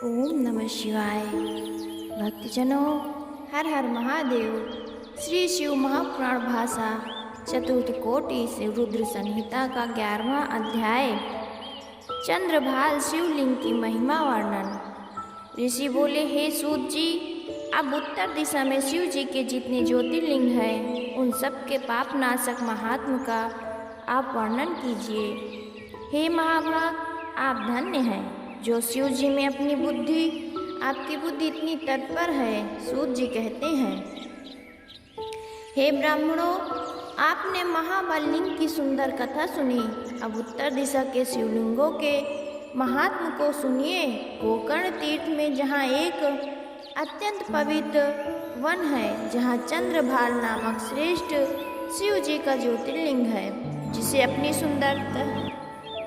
ओम नमः शिवाय। भक्तजनों, हर हर महादेव। श्री शिव महापुराण भाषा चतुर्थ कोटि से रुद्र संहिता का 11वां अध्याय। चंद्रभाल शिवलिंग की महिमा वर्णन। ऋषि बोले, हे सूत जी, अब उत्तर दिशा में शिव जी के जितने ज्योतिर्लिंग हैं उन सब के पाप नाशक महात्म का आप वर्णन कीजिए। हे महाभाग, आप धन्य हैं जो शिव जी में अपनी बुद्धि, आपकी बुद्धि इतनी तत्पर है। सूत जी कहते हैं, हे ब्राह्मणों, आपने महाबल लिंग की सुंदर कथा सुनी। अब उत्तर दिशा के शिवलिंगों के महात्म को सुनिए। गोकर्ण तीर्थ में जहाँ एक अत्यंत पवित्र वन है, जहाँ चंद्रभाल नामक श्रेष्ठ शिव जी का ज्योतिर्लिंग है, जिसे अपनी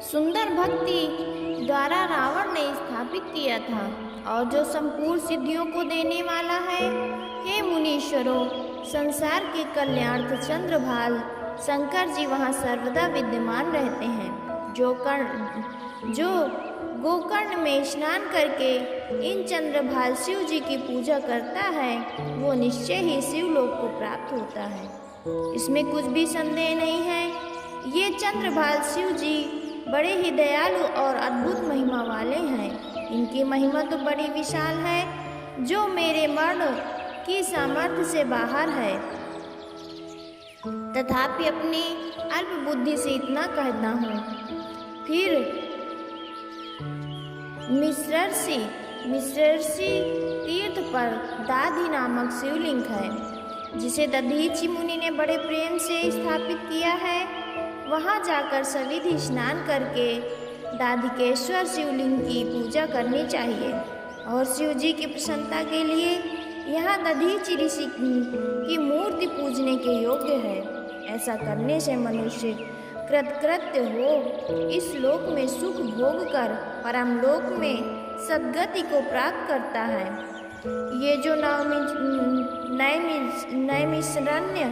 सुंदर भक्ति द्वारा रावण ने स्थापित किया था और जो संपूर्ण सिद्धियों को देने वाला है। हे मुनीश्वरों, संसार के कल्याणार्थ चंद्रभाल शंकर जी वहाँ सर्वदा विद्यमान रहते हैं। जो गोकर्ण में स्नान करके इन चंद्रभाल शिव जी की पूजा करता है, वो निश्चय ही शिवलोक को प्राप्त होता है। इसमें कुछ भी संदेह नहीं है। ये चंद्रभाल शिव जी बड़े ही दयालु और अद्भुत महिमा वाले हैं। इनकी महिमा तो बड़ी विशाल है, जो मेरे मन की सामर्थ्य से बाहर है। तथापि अपनी अल्प बुद्धि से इतना कहता हूँ। फिर मिश्रर्षि तीर्थ पर दादी नामक शिवलिंग है, जिसे दधीचि मुनि ने बड़े प्रेम से स्थापित किया है। वहाँ जाकर सविधि स्नान करके दादिकेश्वर शिवलिंग की पूजा करनी चाहिए और शिव जी की प्रसन्नता के लिए यहाँ दधीचि ऋषि की मूर्ति पूजने के योग्य है। ऐसा करने से मनुष्य कृतकृत्य हो इस लोक में सुख भोग कर परम लोक में सद्गति को प्राप्त करता है। ये जो नैमिषारण्य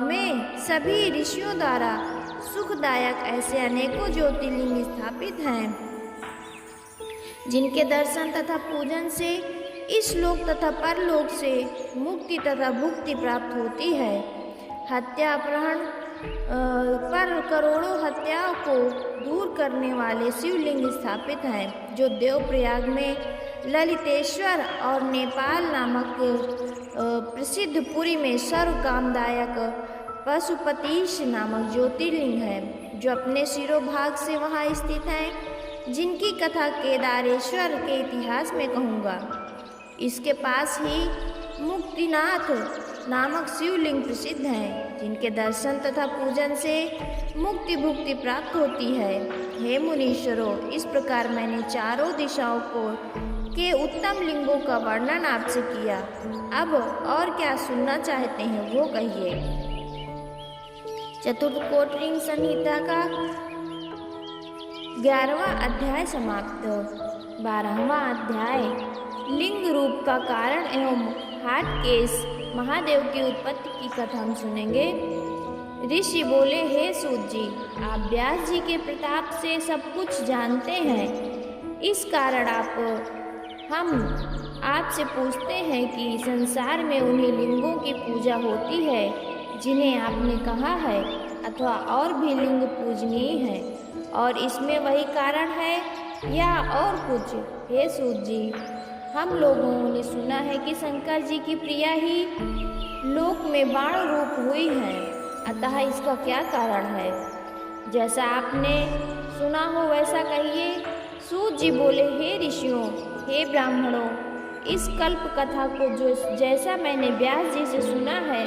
में सभी ऋषियों द्वारा सुखदायक ऐसे अनेकों ज्योतिर्लिंग स्थापित हैं, जिनके दर्शन तथा पूजन से इस लोक तथा परलोक से मुक्ति तथा भुक्ति प्राप्त होती है। हत्या अपहरण पर करोड़ों हत्याओं को दूर करने वाले शिवलिंग स्थापित हैं, जो देवप्रयाग में ललितेश्वर और नेपाल नामक प्रसिद्ध पुरी में सर्व कामदायक पशुपतिश नामक ज्योतिर्लिंग है, जो अपने शिरोभाग से वहाँ स्थित हैं, जिनकी कथा केदारेश्वर के इतिहास में कहूँगा। इसके पास ही मुक्तिनाथ नामक शिवलिंग प्रसिद्ध हैं, जिनके दर्शन तथा पूजन से मुक्ति भुक्ति प्राप्त होती है। हे मुनीश्वरों, इस प्रकार मैंने चारों दिशाओं के उत्तम लिंगों का वर्णन आपसे किया। अब और क्या सुनना चाहते हैं वो कहिए। चतुर्थ कोटि संहिता का 11वां अध्याय समाप्त। 12वां अध्याय लिंग रूप का कारण एवं हाटकेश महादेव की उत्पत्ति की कथा हम सुनेंगे। ऋषि बोले, हे सूत जी, आप व्यास जी के प्रताप से सब कुछ जानते हैं। इस कारण हम आपसे पूछते हैं कि संसार में उन्हीं लिंगों की पूजा होती है जिन्हें आपने कहा है, अथवा और भी लिंग पूजनीय है, और इसमें वही कारण है या और कुछ? हे सूत जी, हम लोगों ने सुना है कि शंकर जी की प्रिया ही लोक में बाण रूप हुई है, अतः इसका क्या कारण है? जैसा आपने सुना हो वैसा कहिए। सूत जी बोले, हे ऋषियों, हे ब्राह्मणों, इस कल्प कथा को जैसा मैंने व्यास जी से सुना है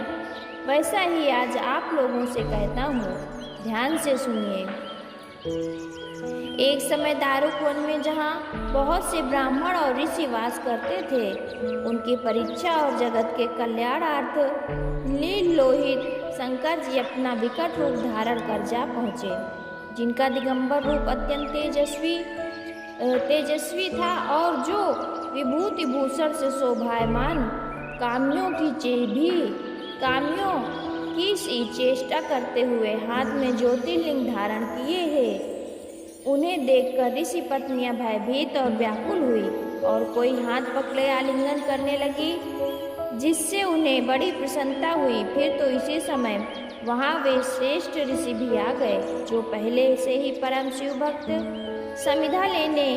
वैसा ही आज आप लोगों से कहता हूँ। ध्यान से सुनिए। एक समय दारुक वन में जहाँ बहुत से ब्राह्मण और ऋषि वास करते थे, उनकी परीक्षा और जगत के कल्याणार्थ नील लोहित शंकर जी अपना विकट रूप धारण कर जा पहुँचे, जिनका दिगंबर रूप अत्यंत तेजस्वी था और जो विभूति भूषण से शोभायमान कामियों की सी चेष्टा करते हुए हाथ में ज्योतिर्लिंग धारण किए है। उन्हें देखकर ऋषि पत्नियां भयभीत और व्याकुल हुई और कोई हाथ पकड़े आलिंगन करने लगी, जिससे उन्हें बड़ी प्रसन्नता हुई। फिर तो इसी समय वहाँ वे श्रेष्ठ ऋषि भी आ गए, जो पहले से ही परम शिव भक्त समिधा लेने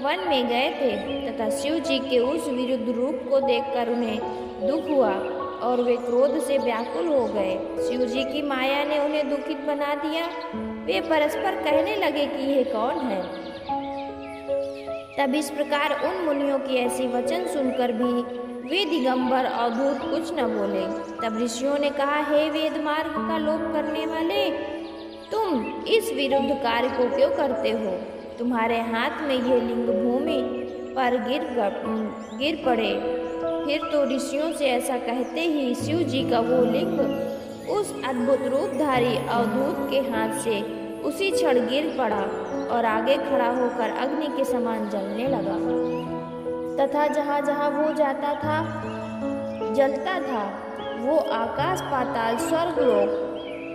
वन में गए थे, तथा शिव जी के उस विरुद्ध रूप को देखकर उन्हें दुख हुआ और वे क्रोध से व्याकुल हो गए। शिव जी की माया ने उन्हें दुखित बना दिया। वे परस्पर कहने लगे कि यह कौन है। तब इस प्रकार उन मुनियों की ऐसी वचन सुनकर भी वे दिगंबर अवधूत कुछ न बोले। तब ऋषियों ने कहा, हे वेद मार्ग का लोप करने वाले, तुम इस विरुद्ध कार्य को क्यों करते हो? तुम्हारे हाथ में ये लिंग भूमि पर गिर पड़े। फिर तो ऋषियों से ऐसा कहते ही शिव जी का वो लिंग उस अद्भुत रूपधारी अवधूत के हाथ से उसी क्षण गिर पड़ा और आगे खड़ा होकर अग्नि के समान जलने लगा, तथा जहाँ जहाँ वो जाता था जलता था, वो आकाश पाताल स्वर्गलोक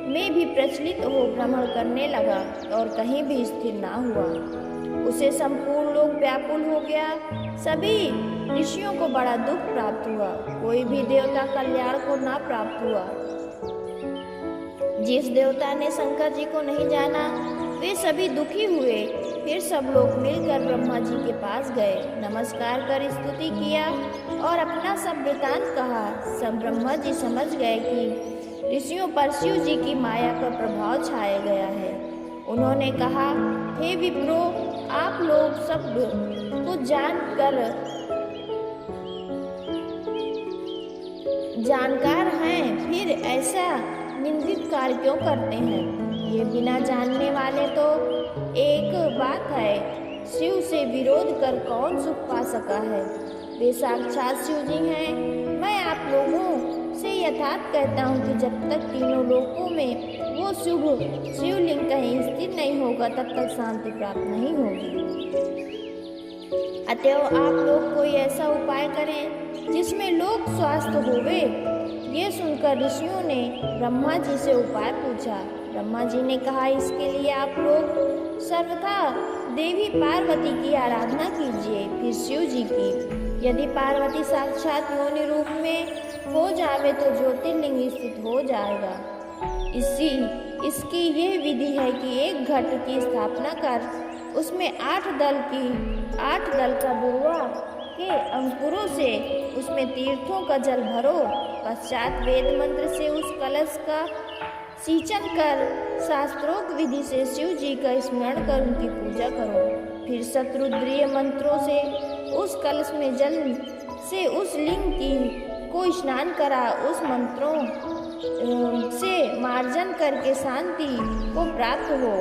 में भी प्रचलित हो भ्रमण करने लगा और कहीं भी स्थिर ना हुआ। उसे संपूर्ण लोक व्याकुल हो गया। सभी ऋषियों को बड़ा दुख प्राप्त हुआ, कोई भी देवता कल्याण को ना प्राप्त हुआ। जिस देवता ने शंकर जी को नहीं जाना, वे सभी दुखी हुए। फिर सब लोग मिलकर ब्रह्मा जी के पास गए, नमस्कार कर स्तुति किया और अपना सब वृतांत कहा। सब ब्रह्मा जी समझ गए कि ऋषियों पर शिव जी की माया का प्रभाव छाया गया है। उन्होंने कहा, हे विप्रो, आप लोग सब कुछ जानकार हैं, फिर ऐसा निंदित कार्य क्यों करते हैं? ये बिना जानने वाले तो एक बात है, शिव से विरोध कर कौन सुख पा सका है? वे साक्षात शिव जी हैं। मैं आप लोगों से यथार्थ कहता हूँ कि जब तक तीनों लोकों में वो शुभ शिवलिंग कहीं स्थिर नहीं होगा, तब तक शांति प्राप्त नहीं होगी। अतएव आप लोग कोई ऐसा उपाय करें जिसमें लोक स्वास्थ्य होवे। ये सुनकर ऋषियों ने ब्रह्मा जी से उपाय पूछा। ब्रह्मा जी ने कहा, इसके लिए आप लोग सर्वथा देवी पार्वती की आराधना कीजिए, फिर शिव जी की। यदि पार्वती साक्षात योनि रूप में हो जावे तो ज्योतिर्लिंग स्थित हो जाएगा। इसकी यह विधि है कि एक घट की स्थापना कर उसमें 8 दल का बुर्वा के अंकुरों से उसमें तीर्थों का जल भरो। पश्चात वेद मंत्र से उस कलश का सिंचन कर शास्त्रोक्त विधि से शिव जी का स्मरण कर उनकी पूजा करो। फिर शत्रुद्रीय मंत्रों से उस कलश में जल से उस लिंग को स्नान करा। उस मंत्रों से मार्जन करके शांति को प्राप्त हो।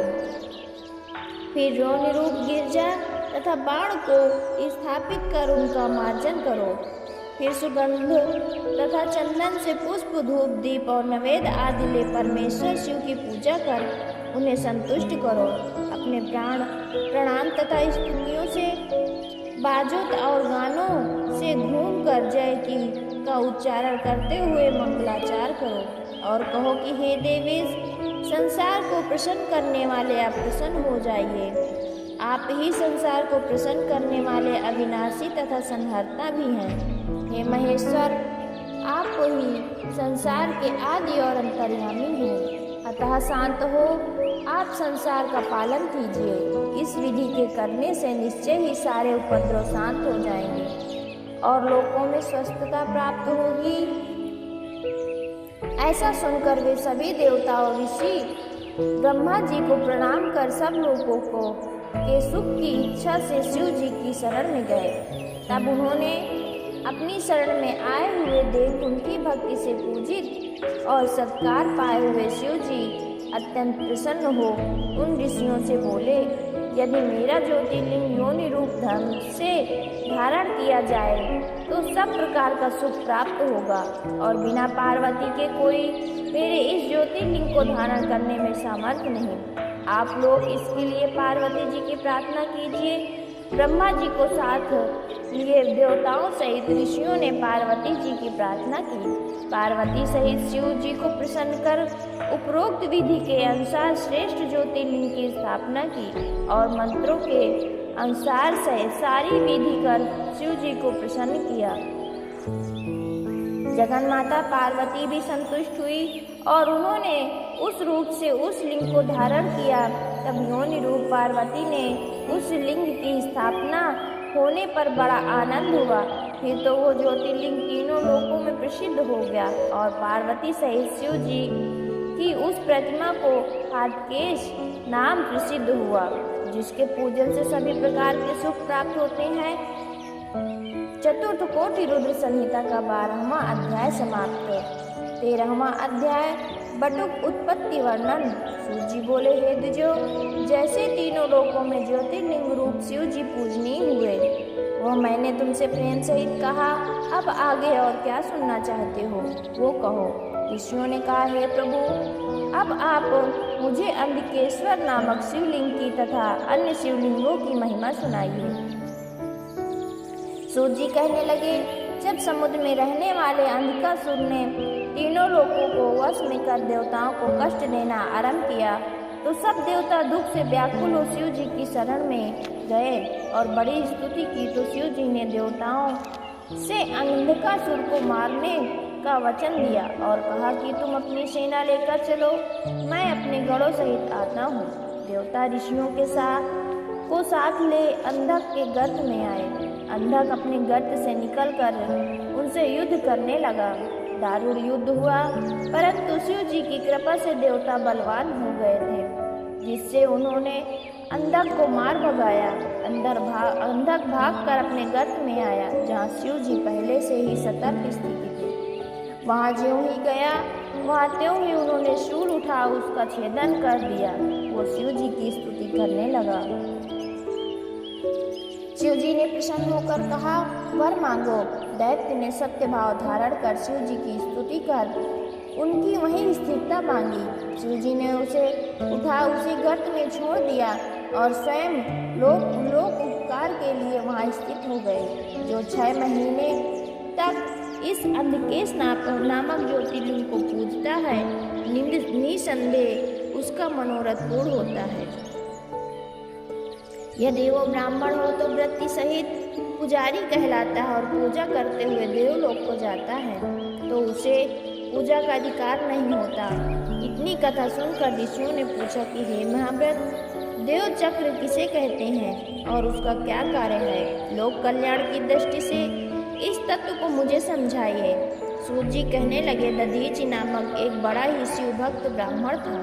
फिर योनि रूप गिरजा तथा बाण को स्थापित कर उनका मार्जन करो। फिर सुगंध तथा चंदन से पुष्प, धूप, दीप और नैवेद्य आदि ले परमेश्वर शिव की पूजा कर उन्हें संतुष्ट करो। अपने प्रणाम तथा स्तुतियों से, बाजोत और गानों से घूमकर जय का उच्चारण करते हुए मंगलाचार करो और कहो कि हे देवेश, संसार को प्रसन्न करने वाले आप प्रसन्न हो जाइए। आप ही संसार को प्रसन्न करने वाले अविनाशी तथा संहर्ता भी हैं। हे महेश्वर, आप ही संसार के आदि और अंतर्यामी हैं। अतः शांत हो, आप संसार का पालन कीजिए। इस विधि के करने से निश्चय ही सारे उपद्रव शांत हो जाएंगे और लोकों में स्वस्थता प्राप्त होगी। ऐसा सुनकर वे सभी देवता और ऋषि ब्रह्मा जी को प्रणाम कर सब लोगों को के सुख की इच्छा से शिव जी की शरण में गए। तब उन्होंने अपनी शरण में आए हुए देख उनकी भक्ति से पूजित और सत्कार पाए हुए शिव जी अत्यंत प्रसन्न हो उन ऋषियों से बोले, यदि मेरा ज्योतिर्लिंग योनि रूप धर्म से धारण किया जाए तो सब प्रकार का सुख प्राप्त होगा और बिना पार्वती के कोई मेरे इस ज्योतिर्लिंग को धारण करने में सामर्थ्य नहीं। आप लोग इसके लिए पार्वती जी की प्रार्थना कीजिए। ब्रह्मा जी को साथ लिए देवताओं सहित ऋषियों ने पार्वती जी की प्रार्थना की। पार्वती सहित शिव जी को प्रसन्न कर उपरोक्त विधि के अनुसार श्रेष्ठ ज्योतिर्लिंग की स्थापना की और मंत्रों के अनुसार से सारी विधि कर शिव जी को प्रसन्न किया। जगन माता पार्वती भी संतुष्ट हुई और उन्होंने उस रूप से उस लिंग को धारण किया। तब योनि रूप पार्वती ने उस लिंग की स्थापना होने पर बड़ा आनंद हुआ। फिर तो वो ज्योतिर्लिंग तीनों लोकों में प्रसिद्ध हो गया और पार्वती सहित शिव जी की उस प्रतिमा को हाटकेश नाम प्रसिद्ध हुआ, जिसके पूजन से सभी प्रकार के सुख प्राप्त होते हैं। चतुर्थ कोटि रुद्र संहिता का 12वां अध्याय समाप्त। 13वां अध्याय बटुक उत्पत्ति वर्णन। शिव जी बोले, हे द्विजो, जैसे तीनों लोकों में ज्योतिर्लिंग रूप शिव जी पूजनीय हुए, वह मैंने तुमसे प्रेम सहित कहा। अब आगे और क्या सुनना चाहते हो वो कहो। ऋषियों ने कहा, हे प्रभु, अब आप मुझे अंधकेश्वर नामक शिवलिंग की तथा अन्य शिवलिंगों की महिमा सुनाइए। सूत जी कहने लगे, जब समुद्र में रहने वाले अंधकासुर ने तीनों लोगों को वश में कर देवताओं को कष्ट देना आरंभ किया, तो सब देवता दुख से व्याकुल हो शिव जी की शरण में गए और बड़ी स्तुति की। तो शिव जी ने देवताओं से अंधकासुर को मारने का वचन दिया और कहा कि तुम अपनी सेना लेकर चलो, मैं अपने गणों सहित आता हूँ। देवता ऋषियों के साथ ले अंधक के गर्त में आए। अंधक अपने गर्त से निकलकर उनसे युद्ध करने लगा। दारुण युद्ध हुआ, परंतु शिव जी की कृपा से देवता बलवान हो गए थे, जिससे उन्होंने अंधक को मार भगाया। अंधक भागकर अपने गर्त में आया, जहाँ शिव जी पहले से ही सतर्क स्थिति थे। वहाँ ज्यों ही गया, वहाँ त्यों ही उन्होंने शूल उठा उसका छेदन कर दिया। वो शिव जी की स्तुति करने लगा। शिव जी ने प्रसन्न होकर कहा, वर मांगो। दैत्य ने सत्य भाव धारण कर शिव जी की स्तुति कर उनकी वहीं स्थिरता मांगी। शिव जी ने उसे उसे गर्त में छोड़ दिया और स्वयं लोक उपकार के लिए वहाँ स्थित हो गए। जो 6 महीने तक इस अंधकेश नामक ज्योतिर्लिंग को पूजता है, निसंदेह उसका मनोरथ पूर्ण होता है। यदि वो ब्राह्मण हो तो वृत्ति सहित पुजारी कहलाता है और पूजा करते हुए देवलोक को जाता है, तो उसे पूजा का अधिकार नहीं होता। इतनी कथा सुनकर ऋषियों ने पूछा कि हे महाव्रत, देव चक्र किसे कहते हैं और उसका क्या कार्य है? लोक कल्याण की दृष्टि से इस तत्व को मुझे समझाइए। सूत जी कहने लगे, दधीचि नामक एक बड़ा ही शिव भक्त ब्राह्मण था,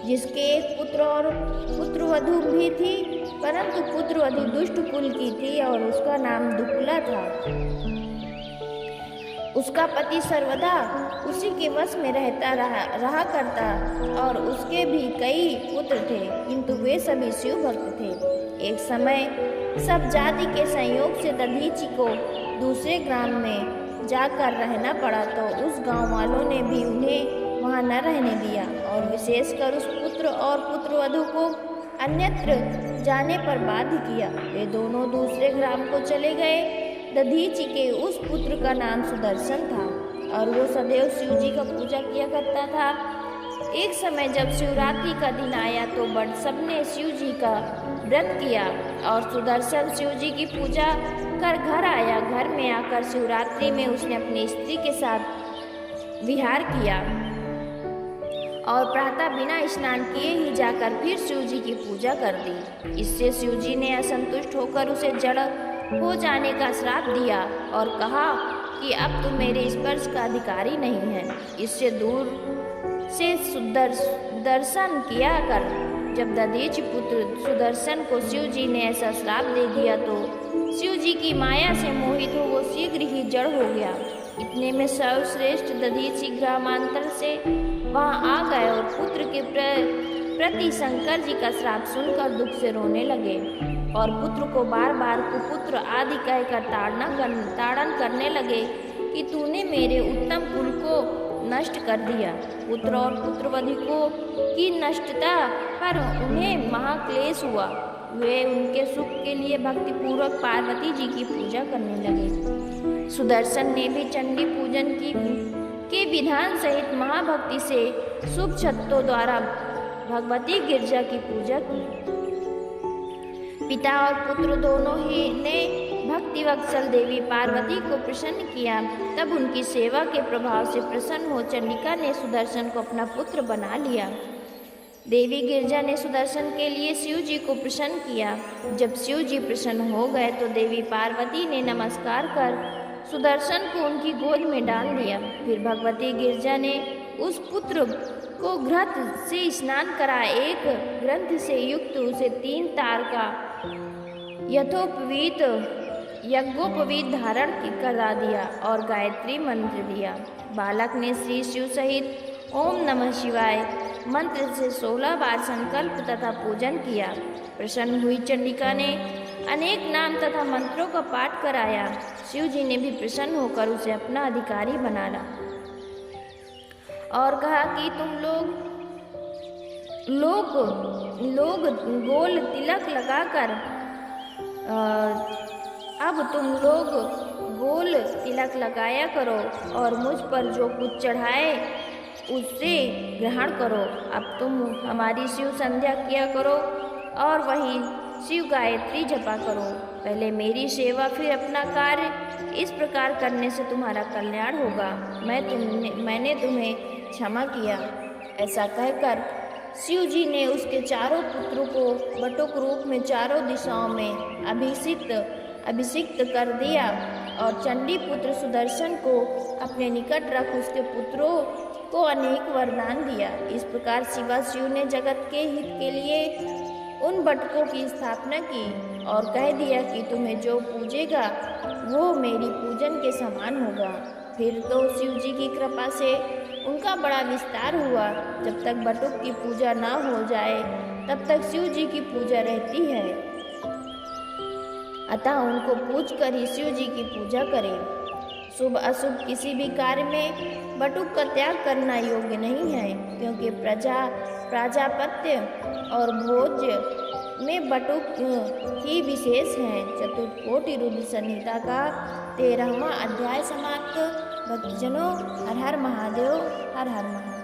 जिसके एक पुत्र और पुत्रवधू भी थी, परंतु पुत्रवधू दुष्ट कुल की थी और उसका नाम दुकुला था। उसका पति सर्वदा उसी के वश में रहा करता और उसके भी कई पुत्र थे, किंतु वे सभी शिव भक्त थे। एक समय सब जाति के संयोग से दधीचि को दूसरे ग्राम में जाकर रहना पड़ा, तो उस गांव वालों ने भी उन्हें वहाँ न रहने दिया और विशेषकर उस पुत्र और पुत्रवधू को अन्यत्र जाने पर बाध्य किया। वे दोनों दूसरे ग्राम को चले गए। दधीचि के उस पुत्र का नाम सुदर्शन था और वो सदैव शिव जी का पूजा किया करता था। एक समय जब शिवरात्रि का दिन आया तो सबने शिव जी का व्रत किया और सुदर्शन शिव जी की पूजा कर घर आया। घर में आकर शिवरात्रि में उसने अपनी स्त्री के साथ विहार किया और प्रातः बिना स्नान किए ही जाकर फिर शिव जी की पूजा कर दी। इससे शिव जी ने असंतुष्ट होकर उसे जड़ हो जाने का श्राप दिया और कहा कि अब तू मेरे स्पर्श का अधिकारी नहीं है, इससे दूर से दर्शन किया कर। जब दधीचि पुत्र सुदर्शन को शिव जी ने ऐसा श्राप दे दिया तो शिव जी की माया से मोहित हो वो शीघ्र ही जड़ हो गया। इतने में सर्वश्रेष्ठ दधीचि ग्रामांतर से वहाँ आ गए और पुत्र के प्रति शंकर जी का श्राप सुनकर दुख से रोने लगे और पुत्र को बार बार कुपुत्र आदि कहकर ताड़न करने लगे कि तूने मेरे उत्तम कुल को नष्ट कर दिया। पुत्र और पुत्रवधू को की नष्टता पर उन्हें महाक्लेश हुआ। वे उनके सुख के लिए भक्तिपूर्वक पार्वती जी की पूजा करने लगे। सुदर्शन ने भी चंडी पूजन की के विधान सहित महाभक्ति से शुभ छत्तों द्वारा भगवती गिरजा की पूजा की। पिता और पुत्र दोनों ही ने भक्ति वत्सल देवी पार्वती को प्रसन्न किया। तब उनकी सेवा के प्रभाव से प्रसन्न हो चंडिका ने सुदर्शन को अपना पुत्र बना लिया। देवी गिरजा ने सुदर्शन के लिए शिव जी को प्रसन्न किया। जब शिव जी प्रसन्न हो गए तो देवी पार्वती ने नमस्कार कर सुदर्शन को उनकी गोद में डाल लिया। फिर भगवती गिरजा ने उस पुत्र को घृत से स्नान करा, एक ग्रंथ से युक्त उसे 3 तार का यथोपवीत यज्ञोपवीत धारण करा दिया और गायत्री मंत्र दिया। बालक ने श्री शिव सहित ओम नमः शिवाय मंत्र से 16 बार संकल्प तथा पूजन किया। प्रसन्न हुई चंडिका ने अनेक नाम तथा मंत्रों का पाठ कराया। शिव जी ने भी प्रसन्न होकर उसे अपना अधिकारी बनाना और कहा कि तुम लोग गोल तिलक लगाकर अब तुम लोग गोल तिलक लगाया करो और मुझ पर जो कुछ चढ़ाए उससे ग्रहण करो। अब तुम हमारी शिव संध्या किया करो और वही शिव गायत्री जपा करो। पहले मेरी सेवा फिर अपना कार्य, इस प्रकार करने से तुम्हारा कल्याण होगा। मैंने तुम्हें क्षमा किया। ऐसा कहकर शिव जी ने उसके चारों पुत्रों को बटुक रूप में चारों दिशाओं में अभिषिक्त कर दिया और चंडी पुत्र सुदर्शन को अपने निकट रख उसके पुत्रों को अनेक वरदान दिया। इस प्रकार शिव ने जगत के हित के लिए उन बटकों की स्थापना की और कह दिया कि तुम्हें जो पूजेगा वो मेरी पूजन के समान होगा। फिर तो शिव जी की कृपा से उनका बड़ा विस्तार हुआ। जब तक बटुक की पूजा ना हो जाए तब तक शिव जी की पूजा रहती है, अतः उनको पूज कर ही शिव जी की पूजा करें। शुभ अशुभ किसी भी कार्य में बटुक का त्याग करना योग्य नहीं है, क्योंकि प्राजापत्य और भोज्य में बटुक ही विशेष है। चतुर्कोटि रुद्र संहिता का 13वां अध्याय समाप्त। भक्तजनों, हर हर महादेव, हर हर महादेव।